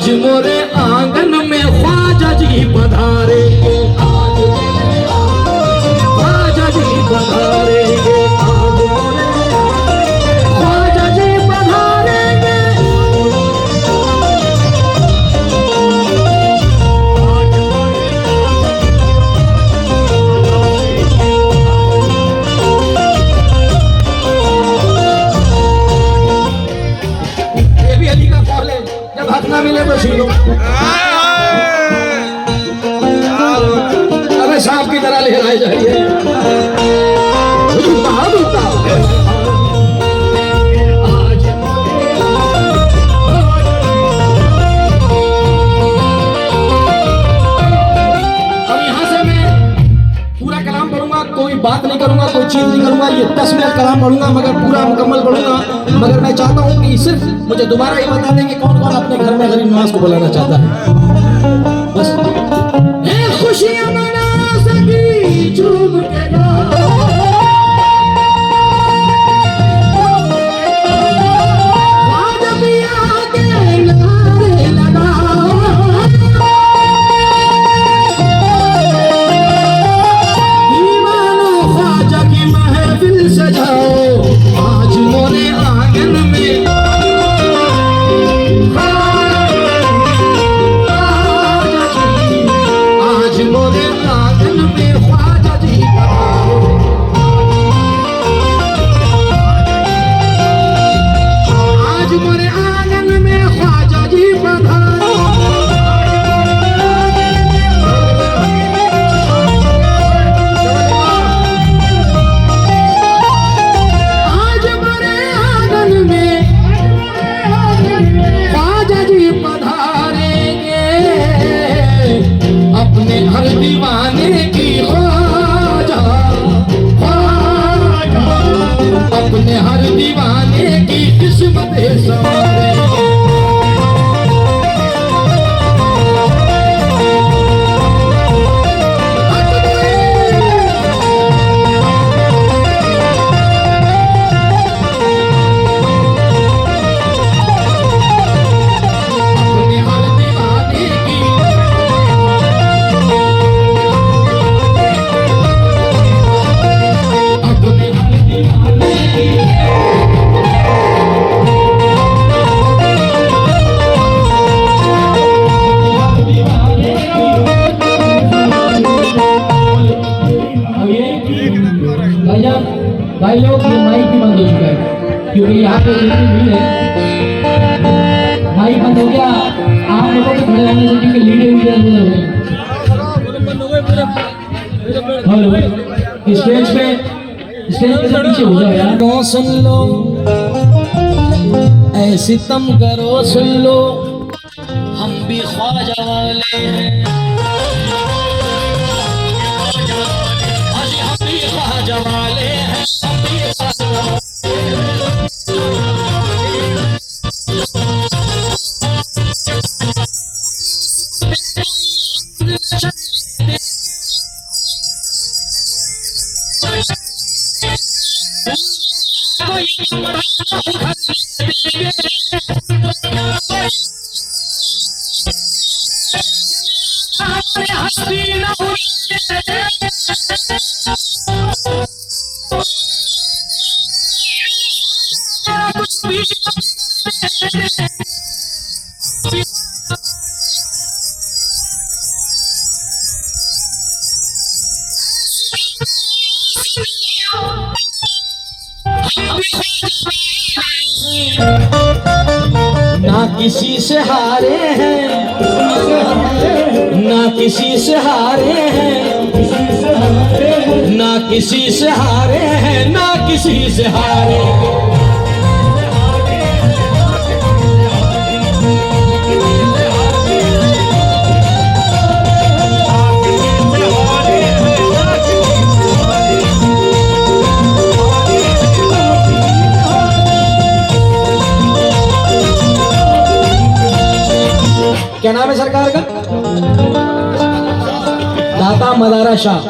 आज मोरे आंगन में ख्वाजा जी पधारेंगे, ख्वाजा जी पधारेंगे, आज मोरे ख्वाजा जी पधारेंगे। ये भी अली का कॉल है, जब हक ना मिले तो छीनो। अबे सांप की तरह लहराए जाइए। अब यहाँ से मैं पूरा कलाम पढ़ूंगा, कोई बात नहीं करूंगा, कोई चीज नहीं करूंगा। ये 10 मिनट कलाम पढ़ूंगा मगर पूरा मुकम्मल पढ़ूंगा। मगर मैं चाहता हूँ कि सिर्फ मुझे दोबारा ये बता दें कि कौन कौन अपने घर में गरीब नवाज को बुलाना चाहता है। बस खुशियां मना सकी झूम के भाई लोग ये माइक भी बंद हो चुका है क्योंकि यहाँ पे जितनी भीड़ है माइक बंद हो गया। आप लोगों को खड़े रहने से क्योंकि लीडर भी उधर हो गए। स्टेज पे से पीछे हो जाओ यार। तो सुन लो ऐसी तम करो सुन लो हम भी ख्वाजा वाले हैं, हम भी ख्वाजा वाले हैं। ना किसी से हारे हैं, ना किसी से हारे हैं, ना किसी से हारे हैं, ना किसी से हारे। क्या नाम है सरकार का? दाता मदारा शाह,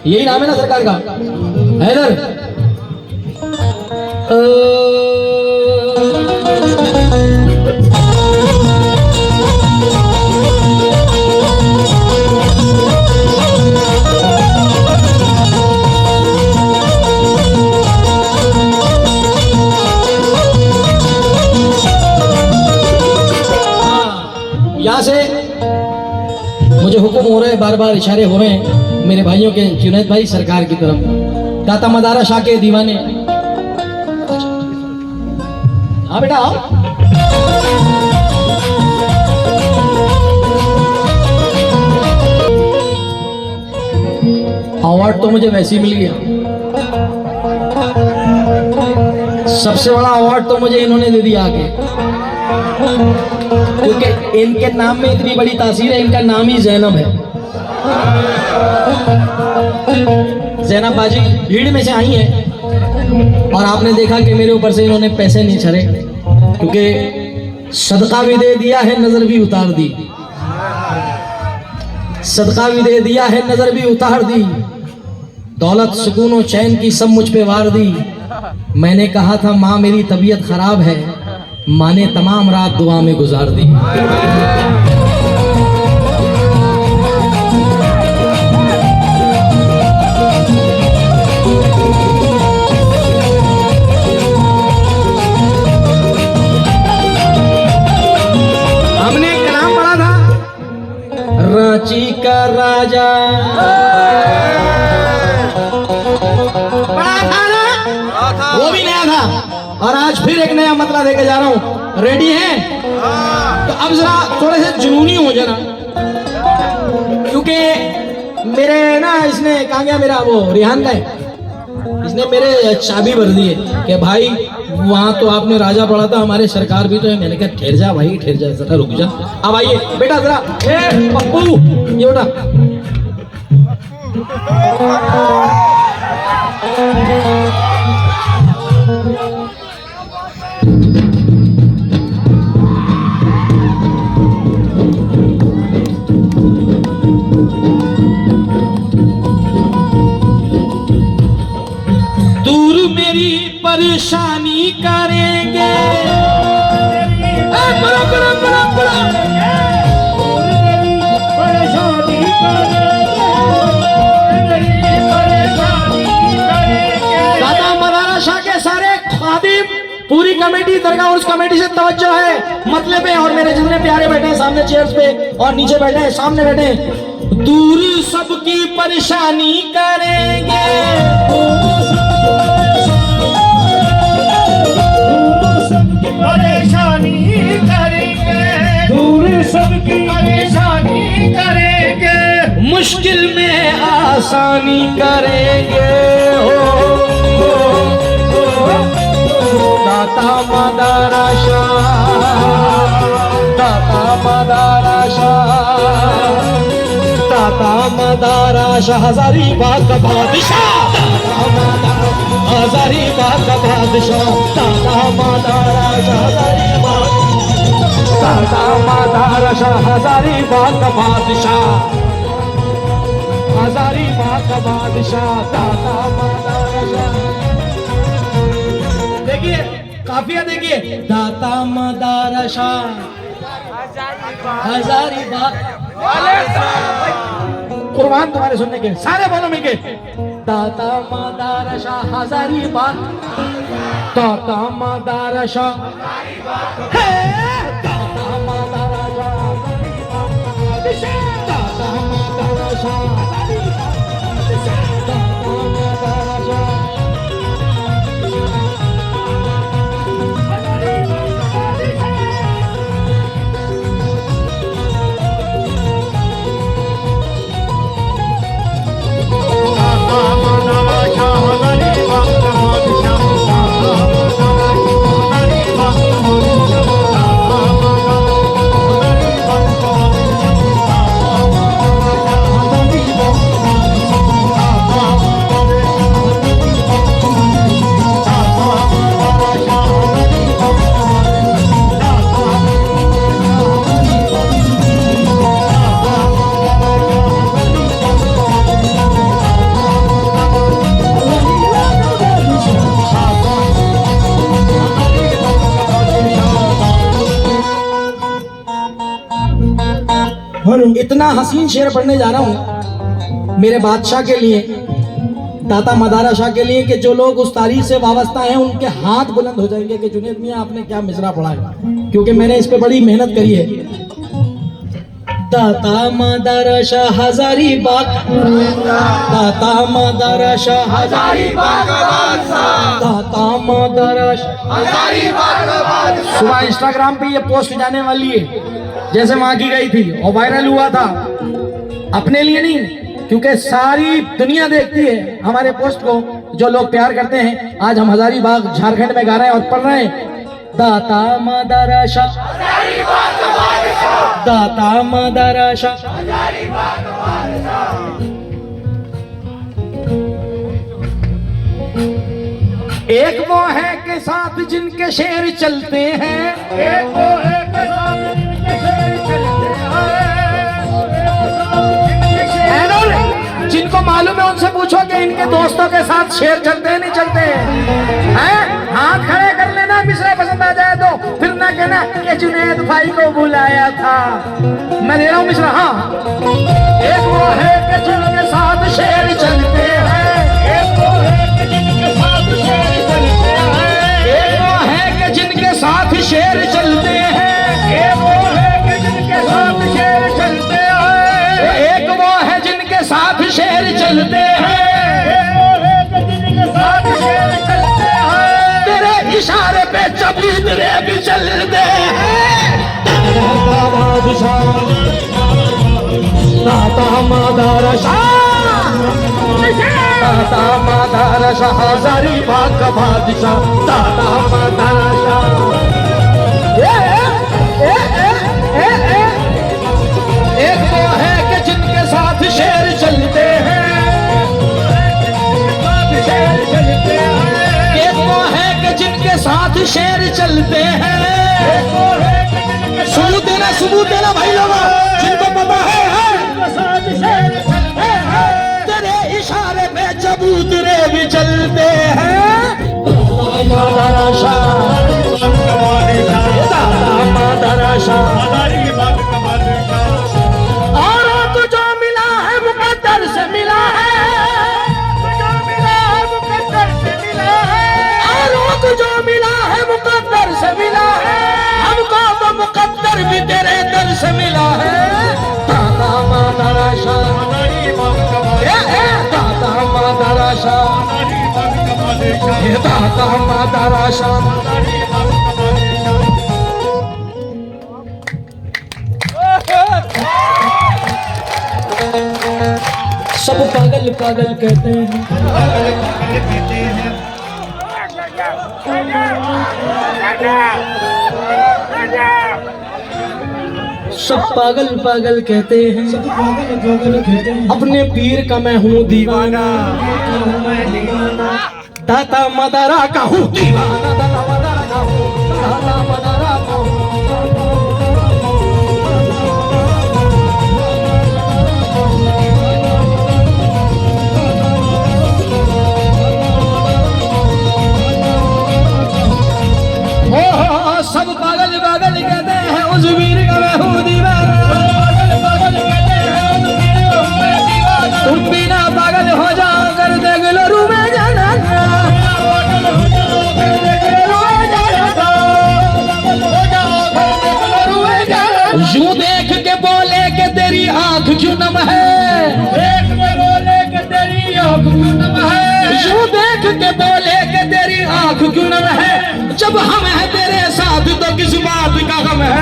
यही नाम है ना सरकार का? हैदर यहाँ से मुझे हुक्म हो रहे हैं, बार बार इशारे हो रहे हैं मेरे भाइयों के, जुनैद भाई सरकार की तरफ, दाता मदारा शाह के दीवाने। हाँ बेटा आओ। अवार्ड तो मुझे वैसे ही मिल गया, सबसे बड़ा अवार्ड तो मुझे इन्होंने दे दिया आगे, क्योंकि इनके नाम में इतनी बड़ी तासीर है। इनका नाम ही जैनब है। जैनब बाजी भीड़ में से आई है और आपने देखा कि मेरे ऊपर से इन्होंने पैसे नहीं छरे, क्योंकि सदका भी दे दिया है, नजर भी उतार दी। सदका भी दे दिया है, नजर भी उतार दी। दौलत सुकून और चैन की सब मुझ पे वार दी। मैंने कहा था माँ मेरी तबीयत खराब है, माँ ने तमाम रात दुआ में गुजार दी। हमने कलाम पढ़ा था, रांची का राजा पढ़ा था ना, वो भी नया था। और आज फिर एक नया मतलब देके जा रहा हूं। रेडी हैं? तो अब जरा थोड़े से जुनूनी हो जाना, क्योंकि मेरे ना इसने कहा गया, मेरा वो रिहान का है, इसने मेरे चाबी भर दी है कि भाई वहां तो आपने राजा पढ़ा था, हमारे सरकार भी तो है। मैंने कहा ठहर जा भाई, ठहर जा, जरा रुक जा। अब आइए बेटा जरा, ए पप्पू ये बेटा, दूर मेरी परेशानी करेंगे, बड़ा बड़ा बड़ा बड़ा परेशानी करेंगे। दाता मदारा शाह के सारे खादिम, पूरी कमेटी, दरगाह और उस कमेटी से तवज्जो है मतलब पे। और मेरे जितने प्यारे बैठे हैं सामने चेयर्स पे और नीचे बैठे हैं, सामने बैठे हैं, दूर सबकी परेशानी करेंगे, परेशानी करेंगे, दूर सबकी परेशानी करेंगे, मुश्किल में आसानी करेंगे। दाता मदारा शाह, दाता मदारा शाह, दाता मदारा शाह, हजारीबाग का बादशाह, हजारीबाग का बादशाह, दाता मदारा शाह, हजारीबाग, दाता मदारा शाह, हजारीबाग का बादशाह, हजारीबाग का बादशाह, दाता मदारा शाह। देखिए काफिया, देखिए दाता मदारा शाह, हजारीबाग, कुर्बान तुम्हारे सुनने के, सारे बोलो मिलके, दाता मदारा शाह, हजारीबाग, दाता मदारा शाह, दाता मदारा शाह, दाता मदारा शाह, दाता मदारा शाह। इतना हसीन शेर पढ़ने जा रहा हूँ मेरे बादशाह के लिए, दाता मदारा शाह के लिए, कि जो लोग उस तारीख से वाबस्ता हैं उनके हाथ बुलंद हो जाएंगे कि जुनैद मियां आपने क्या मिसरा पढ़ा है, क्योंकि मैंने इस पे बड़ी मेहनत करी है। दाता मदरसा हजारीबाग, दाता मदरसा हजारीबाग, दाता मदरसा हजारीबाग। सुबह इंस्टाग्राम पे ये पोस्ट जाने वाली है, जैसे वहां की गई थी और वायरल हुआ था। अपने लिए नहीं, क्योंकि सारी दुनिया देखती है हमारे पोस्ट को, जो लोग प्यार करते हैं। आज हम हजारीबाग झारखंड में गा रहे हैं और पढ़ रहे हैं, दाता मदरसा दाता मदरसा। एक वो है के साथ जिनके शेर चलते हैं, एक वो है के साथ जिनके शेर चलते हैं। जिनको मालूम है उनसे पूछो कि इनके दोस्तों के साथ शेर चलते हैं नहीं चलते हैं? हाथ खड़े कर लेना, मिश्रा पसंद आ जाए तो, फिर ना कहना कि जुनैद भाई को बुलाया था। मैं दे रहा हूँ मिश्रा। हाँ, एक वो है कि जिनके साथ शेर चलते हैं, एक वो है के जिनके साथ शेर चलते हैं। एक वो है कि जिनके साथ शेर चलते हैं, एक वो है के जिनके साथ शेर चलते हैं। एक वो है जिनके साथ शेर चलते हैं। एक वो है के जिनके साथ शेर चलते हैं। तेरे इशारे पे चबूतरे भी चलते हैं। दाता मदरसा दाता मदरसा हजारीबाग का बादशाह, दाता मदरसा। एक वो है कि जिनके साथ शेर चलते हैं, एक वो है कि जिनके साथ शेर चलते हैं। सबूत देना भाई लोगों, जिनको पता है तेरे इशारे पे चबूतरे भी चलते हैं। मदरसा दाता मदरसा। औरों को जो मिला है मुकद्दर से मिला है, औरों को जो मिला है मुकद्दर से मिला है, हमको तो मुकद्दर भी तेरे दर से मिला है। दाता मदरसा दाता मदरसा दाता मदरसा। सब पागल पागल कहते हैं, सब पागल पागल कहते हैं, अपने पीर का मैं हूँ दीवाना, दाता मदरा का हूँ दीवाना, दाता मदरा का हूँ, दाता मदरा का हूँ। सब पागल पागल कहते हैं, उस वीर का मैं हूँ दीवाना। तुम बिना पागल हो जाओ कर देख लो रू में जाना। यूं देख के बोले कि तेरी आंख क्यों नम है, यूं देख के बोले कि तेरी आंख क्यों नम है, जब हम हैं तेरे साथ तो किस बात का गम है।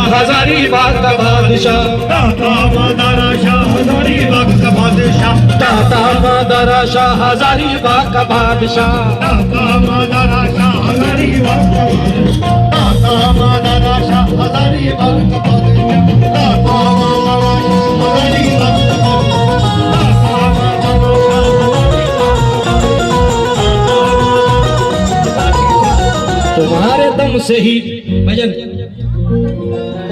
हजारीबाग का बादशाह, दाता मदरसा हजारीबाग का बादशाह, दाता मदरसा हजारीबाग का बादशाह, दाता मदरसा हजारीबाग का बादशाह, दाता मदरसा हजारीबाग का बादशाह, दाता मदरसा हजारीबाग का बादशाह। तुम्हारे दम से ही भजन,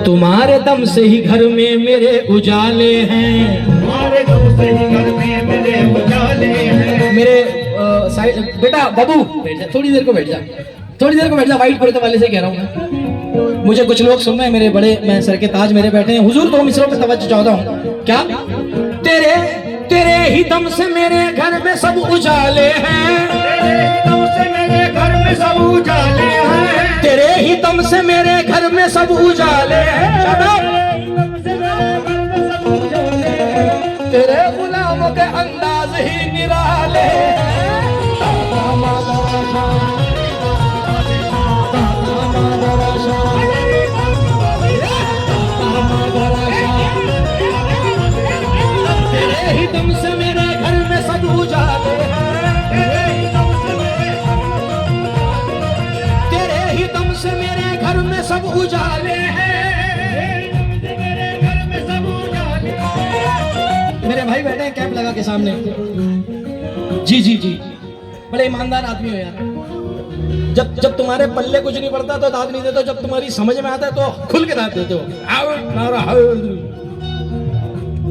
तुम्हारे दम से ही घर में मेरे उजाले हैं, हमारे दम से ही घर में मेरे उजाले हैं। मेरे बेटा बाबू बैठ जा, थोड़ी देर को बैठ जा, थोड़ी देर को बैठ जा। वाइट पर्दे वाले से कह रहा हूँ मैं, मुझे कुछ लोग सुन रहे हैं, मेरे बड़े मैं सर के ताज मेरे बैठे हैं, हुजूर तो मिसरों पे तवज्जो चाहता हूँ। क्या तेरे तेरे ही दम से मेरे घर में सब उजाले हैं, तेरे ही दम से मेरे घर में सब उजाले हैं, तेरे ही दम से मेरे घर में सब उजाले तेरे गुलामों के अंदाज ही निराले तेरे ही दम से मेरे घर में सब उजाले तेरे ही दम से मेरे घर में सब उजाले मेरे भाई बैठे हैं कैंप लगा के सामने। जी जी जी, बड़े ईमानदार आदमी हो यार। जब तुम्हारे पल्ले कुछ नहीं पड़ता तो दाद नहीं देते, जब तुम्हारी समझ में आता है तो खुल के दाद देते हो।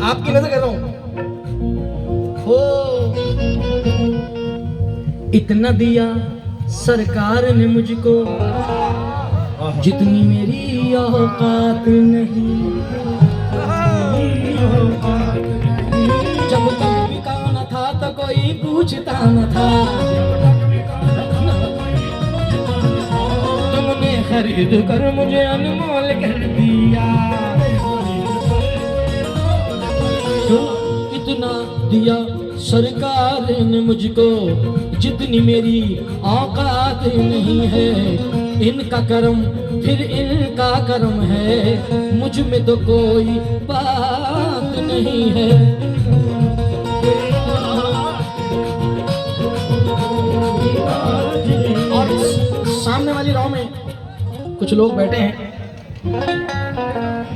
आपकी नजर कर रहा हूं। हो इतना दिया सरकार ने मुझको जितनी मेरी औकात नहीं, जब तक बिका न था तो कोई पूछता न था, तुमने खरीद कर मुझे अनमोल कर दिया। तो इतना दिया सरकार ने मुझको जितनी मेरी औकात नहीं है, इनका करम फिर इनका करम है, मुझ में तो कोई बात नहीं है। और सामने वाली रो में कुछ लोग बैठे हैं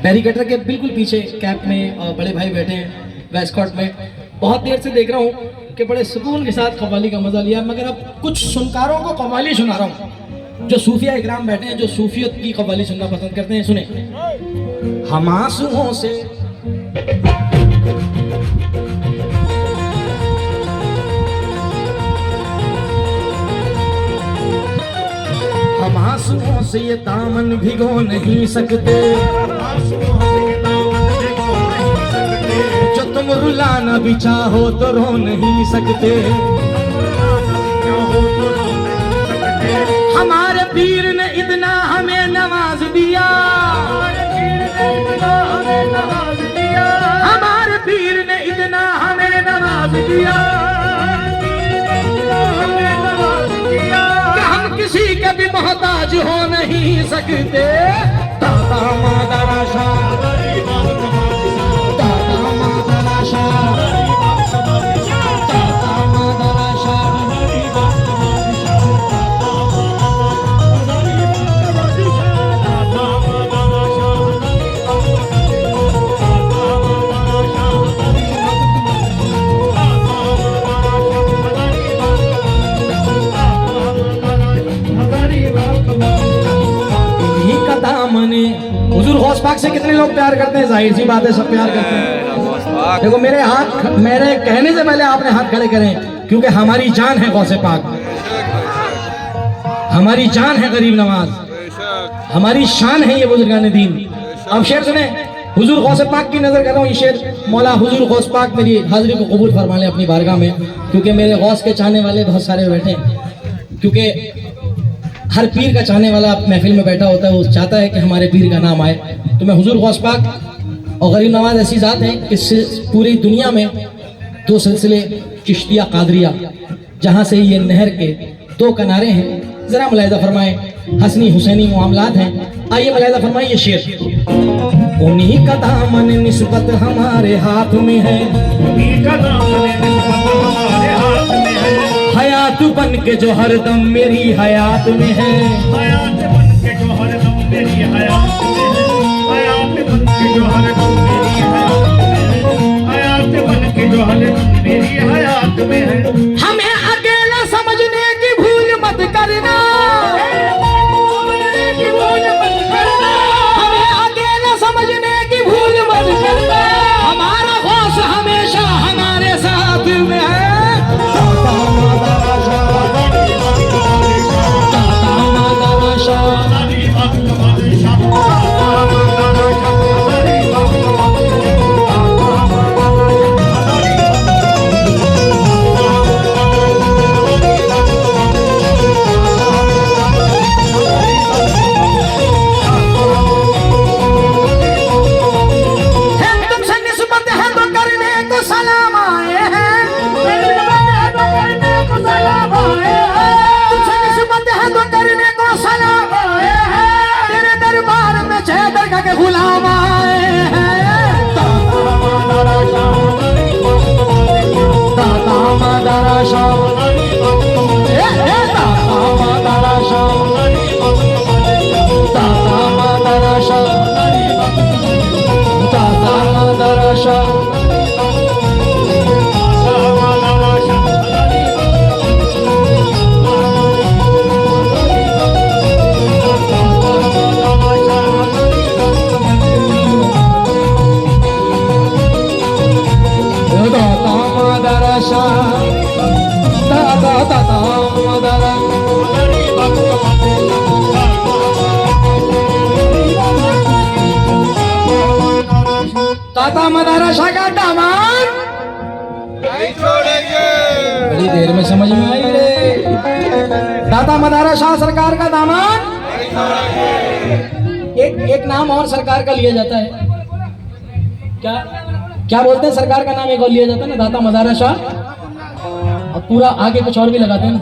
बैरिकेटर के बिल्कुल पीछे कैप में, और बड़े भाई बैठे हैं वेस्टकोट में। बहुत देर से देख रहा हूँ कि बड़े सुकून के साथ कव्वाली का मजा लिया, मगर अब कुछ सुनकारों को कव्वाली सुना रहा हूँ जो सूफिया इकराम बैठे हैं, जो सूफियत की कव्वाली सुनना पसंद करते हैं। सुने। हम आंसुओं से हम आंसुओं से ये दामन भिगो नहीं सकते, जो तुम रुलाना भी चाहो तो रो नहीं सकते। हमारे पीर ने इतना हमें नवाज दिया, हमारे पीर ने इतना हमें नवाज दिया कि हम किसी के भी मोहताज हो नहीं सकते। दादा मादरा शाह, दादा मादरा शाह, दादा मादरा शाह। हुजूर गौस पाक से कितने लोग प्यार करते हैं? जाहिर सी बात है सब प्यार करते हैं। देखो मेरे हाथ, मेरे कहने से पहले आपने हाथ खड़े करें, क्योंकि हमारी जान है गौसे पाक, हमारी जान है गरीब नवाज, हमारी शान है ये बुजुर्गान दीन। अब शेर सुने, हुजूर गौसे पाक की नजर कर रहा हूँ। ये शेर मौला हुजूर गौस पाक मेरी हाजिरी को कबूल फरमा ले अपनी बारगाह में, क्योंकि मेरे गौस के चाहने वाले बहुत सारे बैठे हैं। क्योंकि हर पीर का चाहने वाला महफिल में बैठा होता है, वो चाहता है कि हमारे पीर का नाम आए। तो मैं हुजूर गौस पाक और गरीब नवाज ऐसी ज़ात है कि पूरी दुनिया में दो सिलसिले चिश्तिया कादरिया, जहाँ से ये नहर के दो किनारे हैं, ज़रा मुलाहिज़ा फरमाएं। हसनी हुसैनी मामलात हैं। आइए मुलाहिज़ा फरमाइए शेर। उन्हीं का दामन निस्बत हमारे हाथ में है, उन्हीं का दामन निस्बत हमारे हाथ में है, हयात बन के जो हरदम मेरी हयात में है, हयात बन के जो हरदम मेरी हयात में है, हयात बन के जो हरदम मेरी हयात में है, हयात बन के जो हरदम मेरी हयात में है। हमें अकेला समझने की भूल मत करना, हमें अकेला समझने की भूल मत करना, हमारा गौस हमेशा हमारे साथ में है। दादा मादरा शाह, गुलाम आए हैं। दाता मदारा शाह, दाता मदारा शाह, दाता मदारा शाह, दाता मदारा शाह। दाता मदारा शाह का दामन नहीं छोड़ेंगे। बड़ी देर में समझ में आई रे। दाता मदारा शाह सरकार का दामन एक नाम और सरकार का लिया जाता है। क्या क्या बोलते हैं? सरकार का नाम एक और लिया जाता है ना, दाता मदारा शाह। और पूरा आगे कुछ और भी लगाते हैं ना,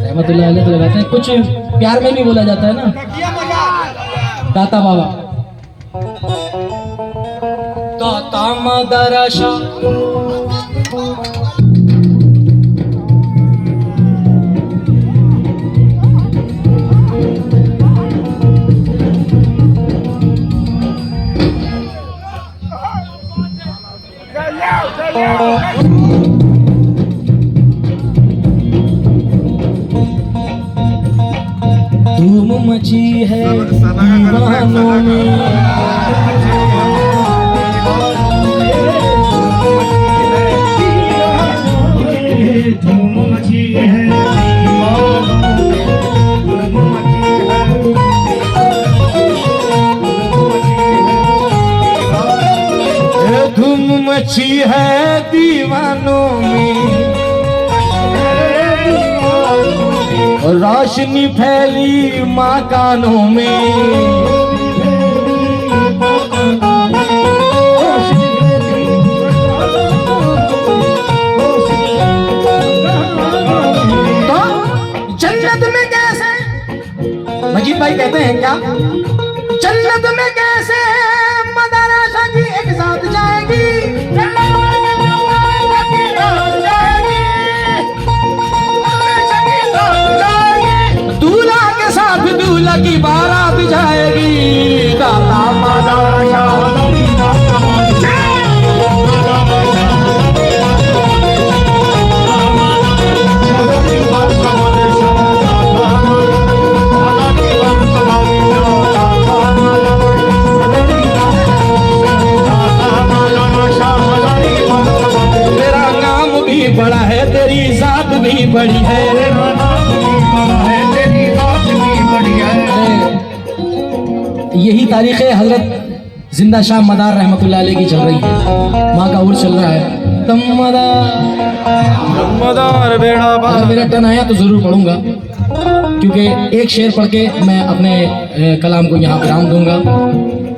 रहमतुल्लाह अलैह तो लगाते हैं। कुछ प्यार में भी बोला जाता है ना, दाता बाबा। दाता मदारा शाह, धूम मची है दीवानों में। धूम मची है धूम मची है दीवानों में, रोशनी फैली मकानों में। मजीद भाई कहते हैं क्या, जन्नत में कैसे मदारा शाह जी एक साथ जाएगी। दूल्हा के साथ दूल्हा की बारात जाएगी। दाता मदारा शाह, बड़ा है तेरी जात भी बड़ी है। यही तारीख है हजरत जिंदा शाह मदार रहमतुल्लाह अलैह की चल रही है। माँ का उर्स चल रहा है। तम मदार बेड़ा अगर मेरा टर्न आया तो जरूर पढ़ूंगा, क्योंकि एक शेर पढ़ के मैं अपने कलाम को यहाँ विराम दूंगा,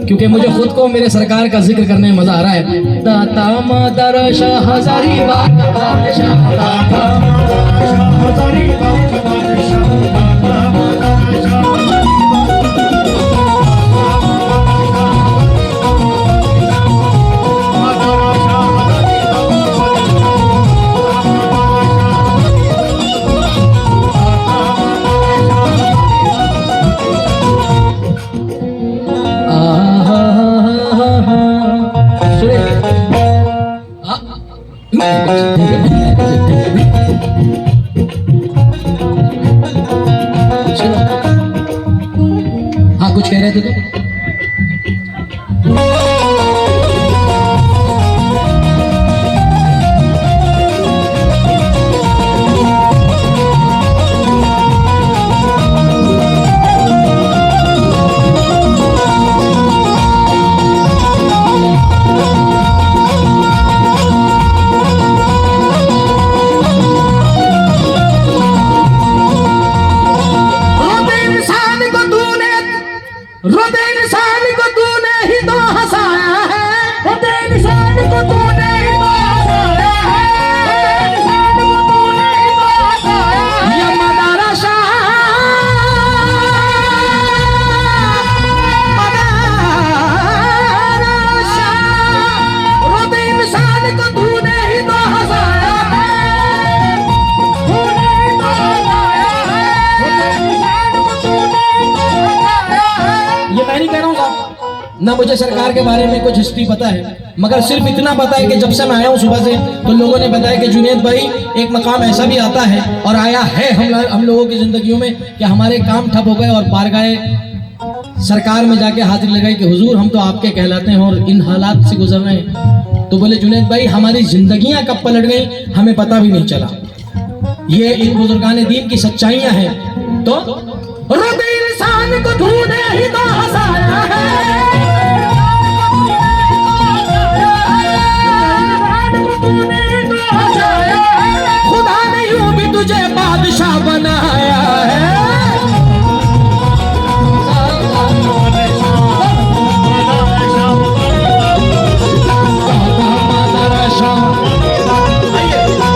क्योंकि मुझे खुद को मेरे सरकार का जिक्र करने में मजा आ रहा है। दाता मदारा शाह हजारी बात बादशाह, दाता हजारी बात बादशाह। हाँ कुछ कह रहे थे तुम? रोते इंसान को तूने ही तो हंसाया है, रोते इंसान को तूने ही तो हंसाया है, इंसान को तूने ही तो हंसाया है। ये मदारा शाह, मदारा ना मुझे सरकार के बारे में कुछ हिस्ट्री पता है, मगर सिर्फ इतना पता है कि जब से मैं आया हूँ सुबह से, तो लोगों ने बताया कि जुनैद भाई एक मकाम ऐसा भी आता है और आया है हम लोगों की जिंदगियों में कि हमारे काम ठप हो गए और बारगाहे सरकार में जाके हाजिर लगाई कि हुजूर हम तो आपके कहलाते हैं और इन हालात से गुजर रहे हैं। तो बोले जुनैद भाई हमारी जिंदगियां कब पलट गई हमें पता भी नहीं चला। ये इन बुजुर्गान दीन की सच्चाइयां हैं। तो रब इंसान को तूने ही तो हंसाया है, खुदा ने यूं भी तुझे बादशाह बनाया है।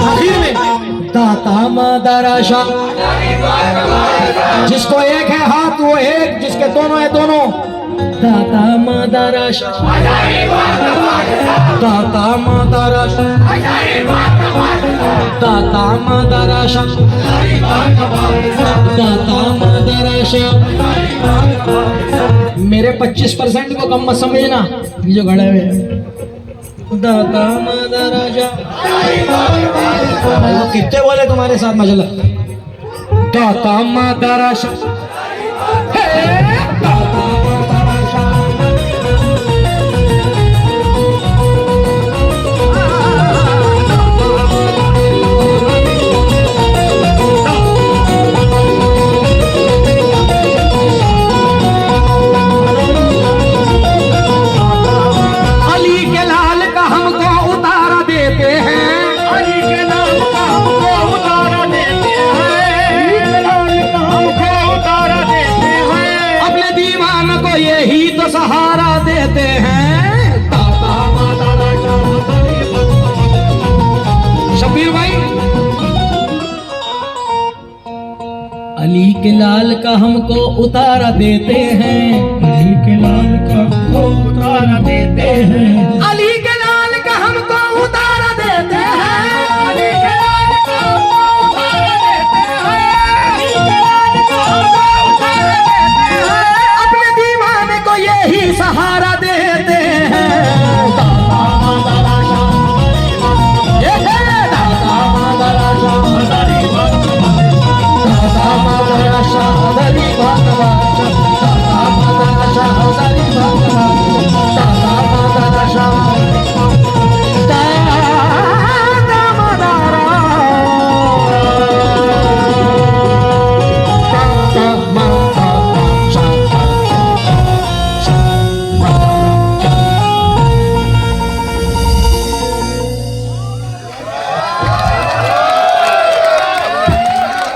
आखिर में दाता मदरशा, जिसको एक है हाथ वो एक, जिसके दोनों है दोनों। दाता मदरशा, दाता मदरशा, दाता मदरशा, दाता मदरशा। मेरे 25% को कम मत समझना, ये जो खड़े हुए हैं। दाता मदरशा, वो कितने बोले तुम्हारे साथ माशाल्लाह। दाता मदरशा, यही तो सहारा देते हैं। शबीर भाई, अली के लाल का हमको उतारा देते हैं, अली के लाल का हमको उतारा देते हैं, अली के लाल का हमको उतारा देते हैं, अली के लाल का हमको उतारा देते हैं, अपने दीवाने को यही सहारा देते हैं।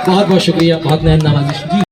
बहुत बहुत शुक्रिया, बहुत मेहनत नवाजिश।